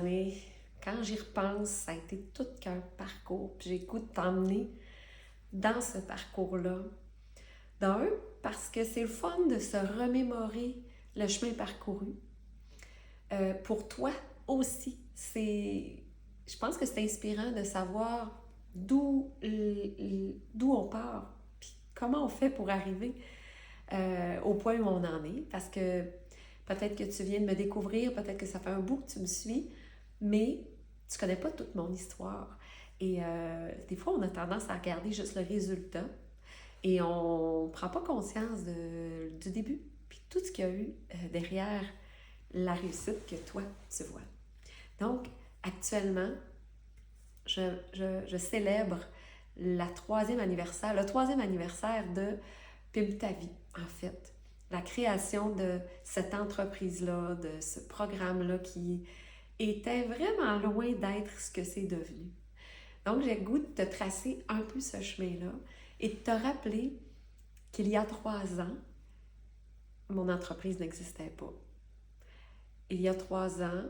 Mais quand j'y repense, ça a été tout qu'un parcours. Puis j'ai le goût de t'emmener dans ce parcours-là. D'un, parce que c'est le fun de se remémorer le chemin parcouru. Pour toi aussi, je pense que c'est inspirant de savoir d'où on part, puis comment on fait pour arriver au point où on en est. Parce que peut-être que tu viens de me découvrir, peut-être que ça fait un bout que tu me suis, mais tu connais pas toute mon histoire. Et des fois, on a tendance à regarder juste le résultat et on prend pas conscience du début, puis tout ce qu'il y a eu derrière la réussite que toi, tu vois. Donc, actuellement, je célèbre le troisième anniversaire de Pimpe ta vie, en fait. La création de cette entreprise-là, de ce programme-là qui était vraiment loin d'être ce que c'est devenu. Donc, j'ai le goût de te tracer un peu ce chemin-là et de te rappeler qu'il y a 3 ans, mon entreprise n'existait pas. Il y a 3 ans,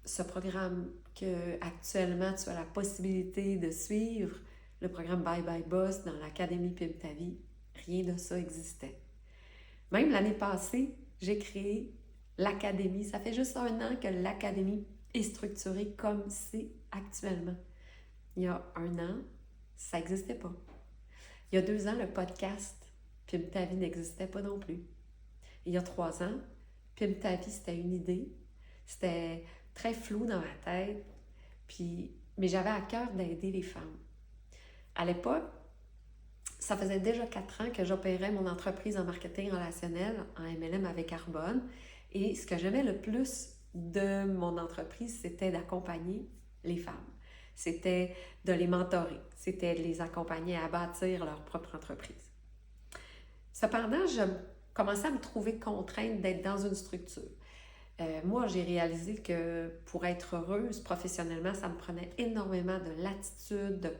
ce programme que actuellement tu as la possibilité de suivre, le programme Bye Bye Boss dans l'Académie Pimpe ta vie, rien de ça existait. Même l'année passée, j'ai créé l'Académie. Ça fait juste 1 an que l'Académie est structurée comme c'est actuellement. Il y a 1 an, ça n'existait pas. Il y a 2 ans, le podcast Pimpe ta vie n'existait pas non plus. Il y a 3 ans, Pimpe ta vie, c'était une idée. C'était très flou dans ma tête, mais j'avais à cœur d'aider les femmes. À l'époque, ça faisait déjà 4 ans que j'opérais mon entreprise en marketing relationnel en MLM avec Arbonne. Et ce que j'aimais le plus de mon entreprise, c'était d'accompagner les femmes. C'était de les mentorer. C'était de les accompagner à bâtir leur propre entreprise. Cependant, je commençais à me trouver contrainte d'être dans une structure. Moi, j'ai réalisé que pour être heureuse professionnellement, ça me prenait énormément de latitude.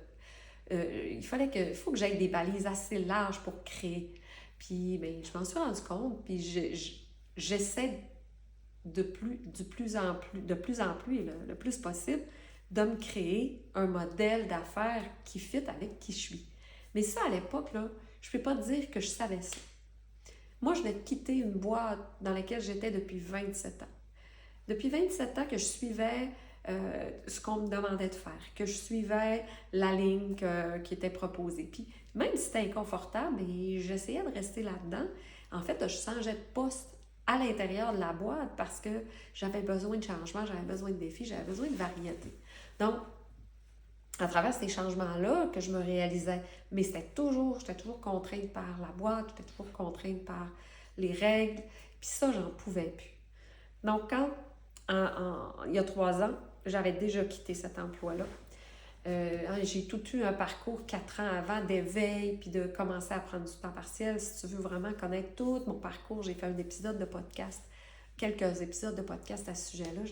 Il faut que j'aille des balises assez larges pour créer. Puis, je m'en suis rendu compte, puis j'essaie de plus en plus et le plus possible de me créer un modèle d'affaires qui fit avec qui je suis. Mais ça, à l'époque, là, je ne peux pas dire que je savais ça. Moi, je venais de quitter une boîte dans laquelle j'étais depuis 27 ans. Depuis 27 ans que je suivais ce qu'on me demandait de faire, que je suivais la ligne qui était proposée. Puis même si c'était inconfortable, j'essayais de rester là-dedans. En fait, je changeais de poste à l'intérieur de la boîte parce que j'avais besoin de changement, j'avais besoin de défis, j'avais besoin de variété. Donc, à travers ces changements-là que je me réalisais, mais j'étais toujours contrainte par la boîte, j'étais toujours contrainte par les règles, puis ça, j'en pouvais plus. Donc, quand, il y a 3 ans, j'avais déjà quitté cet emploi-là. J'ai tout eu un parcours 4 ans avant d'éveil, puis de commencer à prendre du temps partiel. Si tu veux vraiment connaître tout mon parcours, j'ai fait un épisode de podcast, quelques épisodes de podcast à ce sujet-là.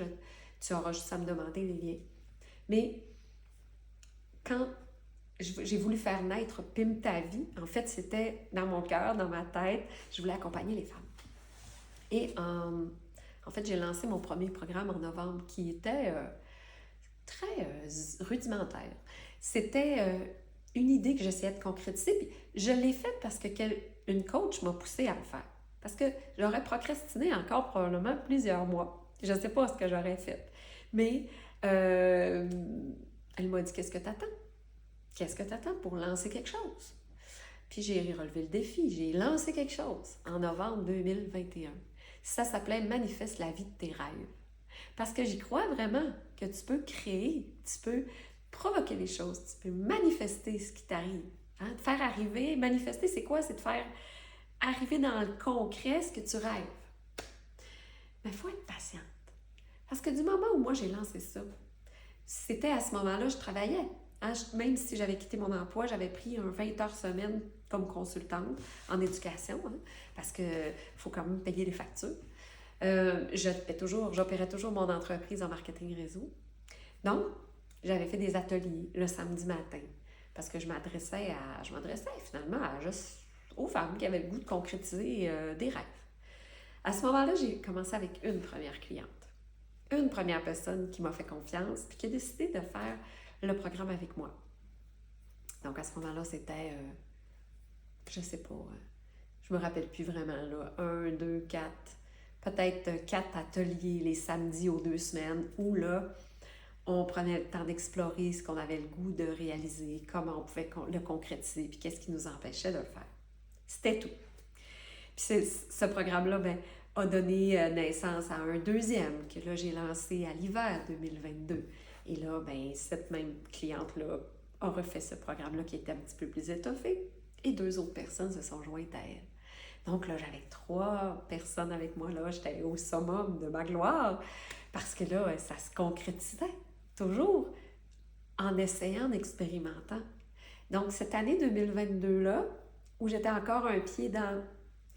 Tu auras juste à me demander les liens. Mais quand j'ai voulu faire naître Pimpe ta vie, en fait, c'était dans mon cœur, dans ma tête, je voulais accompagner les femmes. Et en fait, j'ai lancé mon premier programme en novembre qui était très rudimentaire. C'était une idée que j'essayais de concrétiser, puis je l'ai faite parce que une coach m'a poussée à le faire. Parce que j'aurais procrastiné encore probablement plusieurs mois. Je ne sais pas ce que j'aurais fait. Mais elle m'a dit, qu'est-ce que tu attends? Qu'est-ce que tu attends pour lancer quelque chose? Puis j'ai relevé le défi, j'ai lancé quelque chose en novembre 2021. Ça s'appelait « Manifeste la vie de tes rêves ». Parce que j'y crois vraiment que tu peux créer, tu peux provoquer les choses, tu peux manifester ce qui t'arrive. Hein? Te faire arriver, manifester, c'est quoi? C'est de faire arriver dans le concret ce que tu rêves. Mais il faut être patiente. Parce que du moment où moi j'ai lancé ça, c'était à ce moment-là, je travaillais. Hein? Même si j'avais quitté mon emploi, j'avais pris un 20 heures semaine comme consultante en éducation, hein? Parce qu'il faut quand même payer les factures. J'opérais toujours mon entreprise en marketing réseau. Donc, j'avais fait des ateliers le samedi matin parce que je m'adressais finalement aux femmes qui avaient le goût de concrétiser des rêves. À ce moment-là, j'ai commencé avec une première cliente. une première personne qui m'a fait confiance puis qui a décidé de faire le programme avec moi. Donc, à ce moment-là, c'était, je sais pas, je me rappelle plus vraiment, là, 1, 2, 4, peut-être 4 ateliers les samedis aux 2 semaines où là, on prenait le temps d'explorer ce qu'on avait le goût de réaliser, comment on pouvait le concrétiser, puis qu'est-ce qui nous empêchait de le faire. C'était tout. Puis ce programme-là a donné naissance à un deuxième que là, j'ai lancé à l'hiver 2022. Et là, cette même cliente-là a refait ce programme-là qui était un petit peu plus étoffé. Et 2 autres personnes se sont jointes à elle. Donc là, j'avais 3 personnes avec moi. Là, j'étais au summum de ma gloire parce que là, ça se concrétisait toujours en essayant, en expérimentant. Donc, cette année 2022-là, où j'étais encore un pied dans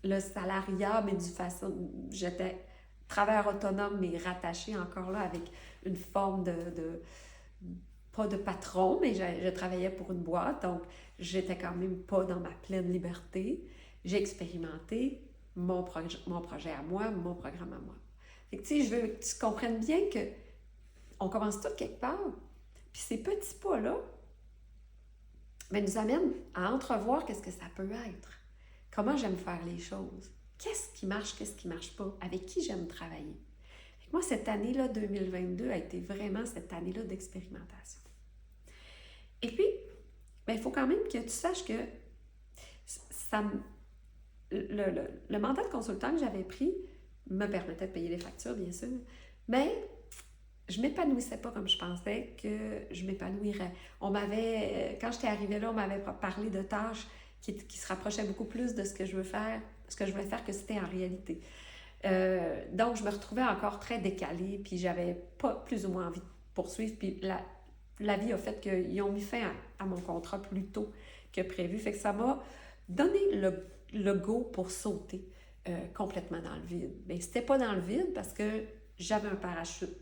le salariat, mais j'étais travailleur autonome, mais rattachée encore là avec une forme pas de patron, mais je travaillais pour une boîte, donc j'étais quand même pas dans ma pleine liberté. J'ai expérimenté mon projet à moi, mon programme à moi. Fait que, tu sais, je veux que tu comprennes bien que on commence tout quelque part, puis ces petits pas-là nous amènent à entrevoir qu'est-ce que ça peut être. Comment j'aime faire les choses. Qu'est-ce qui marche pas. Avec qui j'aime travailler. Fait que moi, cette année-là, 2022, a été vraiment cette année-là d'expérimentation. Et puis, il faut quand même que tu saches que le mandat de consultant que j'avais pris me permettait de payer les factures, bien sûr, mais je ne m'épanouissais pas comme je pensais que je m'épanouirais. Quand j'étais arrivée là, on m'avait parlé de tâches qui se rapprochaient beaucoup plus de ce que je voulais faire que c'était en réalité. Donc, je me retrouvais encore très décalée, puis j'avais pas plus ou moins envie de poursuivre, puis la vie a fait qu'ils ont mis fin à mon contrat plus tôt que prévu. Fait que ça m'a donné le go pour sauter complètement dans le vide. Mais c'était pas dans le vide parce que j'avais un parachute.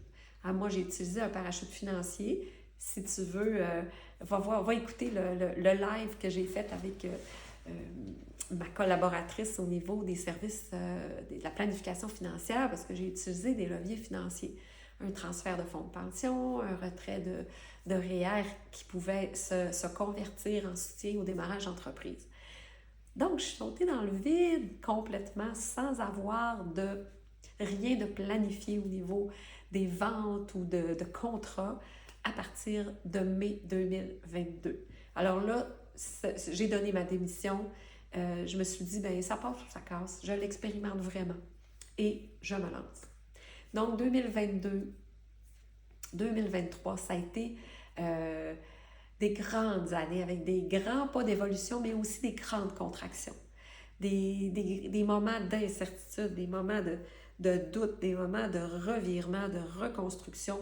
Moi, j'ai utilisé un parachute financier. Si tu veux, va écouter le live que j'ai fait avec ma collaboratrice au niveau des services de la planification financière parce que j'ai utilisé des leviers financiers. Un transfert de fonds de pension, un retrait de REER qui pouvait se convertir en soutien au démarrage d'entreprise. Donc, je suis sautée dans le vide complètement sans avoir rien de planifié au niveau des ventes ou de contrats à partir de mai 2022. Alors là, j'ai donné ma démission. Je me suis dit, ça passe ou ça casse. Je l'expérimente vraiment. Et je me lance. Donc, 2022-2023, ça a été des grandes années avec des grands pas d'évolution, mais aussi des grandes contractions. Des moments d'incertitude, des moments de doute, des moments de revirement, de reconstruction.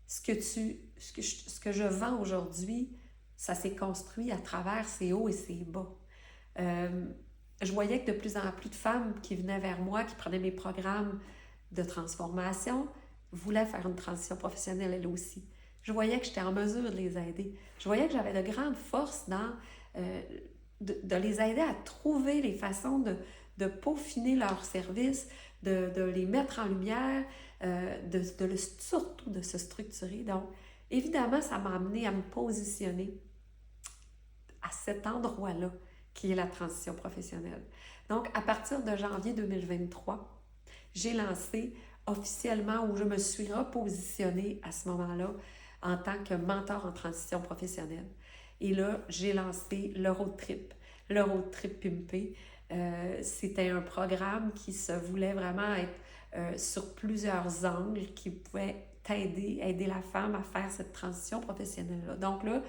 Ce que je vends aujourd'hui, ça s'est construit à travers ces hauts et ces bas. Je voyais que de plus en plus de femmes qui venaient vers moi, qui prenaient mes programmes de transformation, voulaient faire une transition professionnelle elles aussi. Je voyais que j'étais en mesure de les aider. Je voyais que j'avais de grandes forces de les aider à trouver les façons de peaufiner leur service, de les mettre en lumière, surtout de se structurer. Donc, évidemment, ça m'a amené à me positionner à cet endroit-là qui est la transition professionnelle. Donc, à partir de janvier 2023, j'ai lancé officiellement, où je me suis repositionnée à ce moment-là en tant que mentor en transition professionnelle. Et là, j'ai lancé le road trip pimpé. C'était un programme qui se voulait vraiment être sur plusieurs angles, qui pouvait aider la femme à faire cette transition professionnelle-là. Donc là,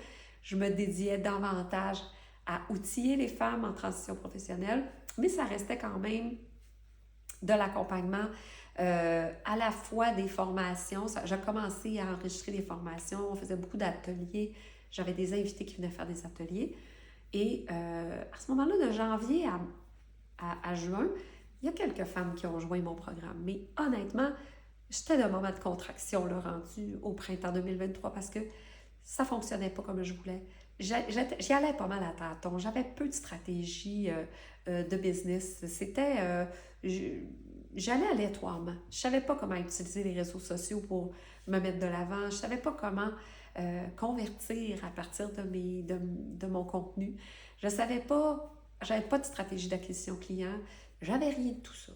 je me dédiais davantage à outiller les femmes en transition professionnelle, mais ça restait quand même de l'accompagnement, à la fois des formations. J'ai commencé à enregistrer des formations, on faisait beaucoup d'ateliers, j'avais des invités qui venaient faire des ateliers. Et à ce moment-là, de janvier à juin, il y a quelques femmes qui ont joint mon programme. Mais honnêtement, j'étais dans un moment de contraction là, rendu au printemps 2023 parce que ça ne fonctionnait pas comme je voulais. J'y allais pas mal à tâtons. J'avais peu de stratégie de business. C'était... j'allais aléatoirement. Je savais pas comment utiliser les réseaux sociaux pour me mettre de l'avant. Je savais pas comment convertir à partir de mon contenu. Je savais pas, j'avais pas de stratégie d'acquisition client. J'avais rien de tout ça.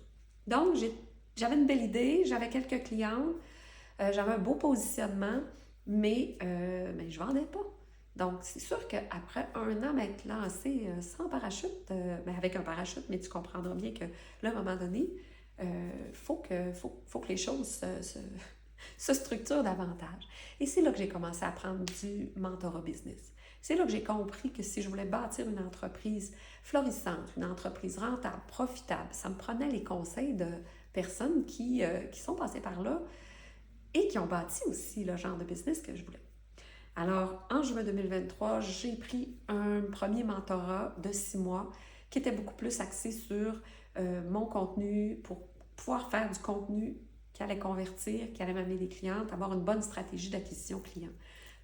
Donc, j'avais une belle idée, j'avais quelques clients, j'avais un beau positionnement, mais je vendais pas. Donc, c'est sûr qu'après un an m'être lancée sans parachute, avec un parachute, mais tu comprendras bien que là, à un moment donné, faut que les choses se structurent davantage. Et c'est là que j'ai commencé à prendre du mentorat business. C'est là que j'ai compris que si je voulais bâtir une entreprise florissante, une entreprise rentable, profitable, ça me prenait les conseils de personnes qui sont passées par là et qui ont bâti aussi le genre de business que je voulais. Alors, en juin 2023, j'ai pris un premier mentorat de 6 mois qui était beaucoup plus axé sur mon contenu pour pouvoir faire du contenu qui allait convertir, qui allait m'amener des clientes, avoir une bonne stratégie d'acquisition client.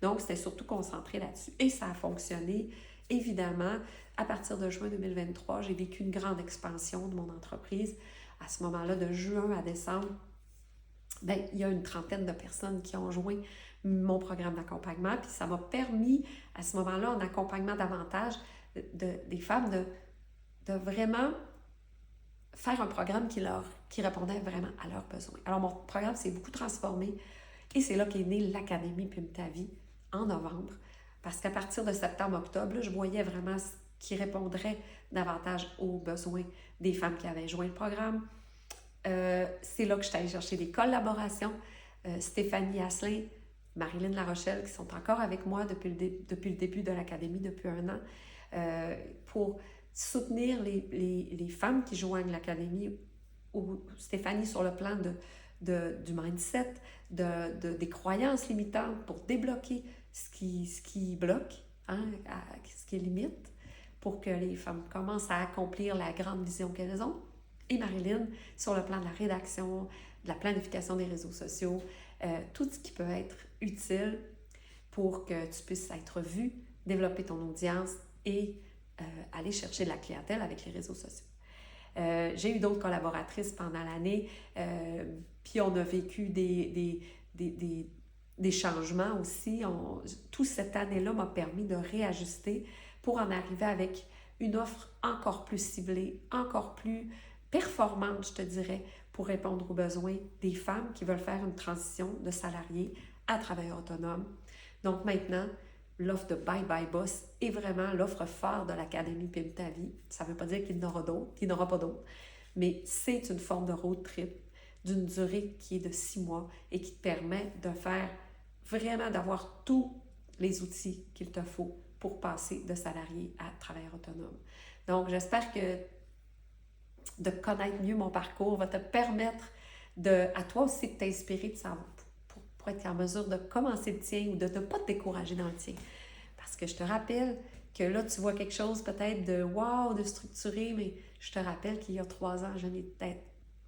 Donc, c'était surtout concentré là-dessus. Et ça a fonctionné. Évidemment, à partir de juin 2023, j'ai vécu une grande expansion de mon entreprise. À ce moment-là, de juin à décembre, il y a une trentaine de personnes qui ont joint mon programme d'accompagnement. Puis ça m'a permis, à ce moment-là, en accompagnement davantage des femmes, de vraiment faire un programme qui répondait vraiment à leurs besoins. Alors, mon programme s'est beaucoup transformé et c'est là qu'est née l'Académie Pimpe ta vie en novembre. Parce qu'à partir de septembre-octobre, je voyais vraiment ce qui répondrait davantage aux besoins des femmes qui avaient joint le programme. C'est là que je suis allée chercher des collaborations. Stéphanie Asselin, Marilyn Larochelle, qui sont encore avec moi depuis le début de l'Académie, depuis un an, pour soutenir les femmes qui joignent l'Académie, ou Stéphanie sur le plan du mindset, des croyances limitantes pour débloquer ce qui bloque, ce qui limite, pour que les femmes commencent à accomplir la grande vision qu'elles ont. Et Marilyn, sur le plan de la rédaction, de la planification des réseaux sociaux, tout ce qui peut être utile pour que tu puisses être vu, développer ton audience et aller chercher de la clientèle avec les réseaux sociaux. J'ai eu d'autres collaboratrices pendant l'année, puis on a vécu des changements aussi. Toute cette année-là m'a permis de réajuster pour en arriver avec une offre encore plus ciblée, encore plus performante, je te dirais, pour répondre aux besoins des femmes qui veulent faire une transition de salarié à travailleur autonome. Donc maintenant, l'offre de Bye Bye Boss est vraiment l'offre phare de l'Académie Pimpe ta vie. Ça ne veut pas dire qu'il n'y en aura pas d'autres, mais c'est une forme de road trip d'une durée qui est de 6 mois et qui te permet de faire vraiment, d'avoir tous les outils qu'il te faut pour passer de salarié à travailleur autonome. Donc, j'espère que de connaître mieux mon parcours va te permettre à toi aussi de t'inspirer de savoir, pour être en mesure de commencer le tien ou de ne pas te décourager dans le tien. Parce que je te rappelle que là, tu vois quelque chose peut-être de wow, de structuré, mais je te rappelle qu'il y a 3 ans, je n'étais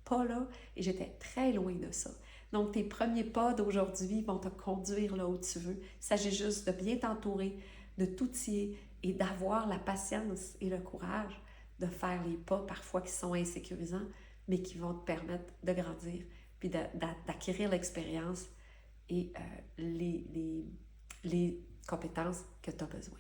pas là et j'étais très loin de ça. Donc, tes premiers pas d'aujourd'hui vont te conduire là où tu veux. Il s'agit juste de bien t'entourer, de t'outiller et d'avoir la patience et le courage de faire les pas parfois qui sont insécurisants, mais qui vont te permettre de grandir, puis d'acquérir l'expérience et les compétences que tu as besoin.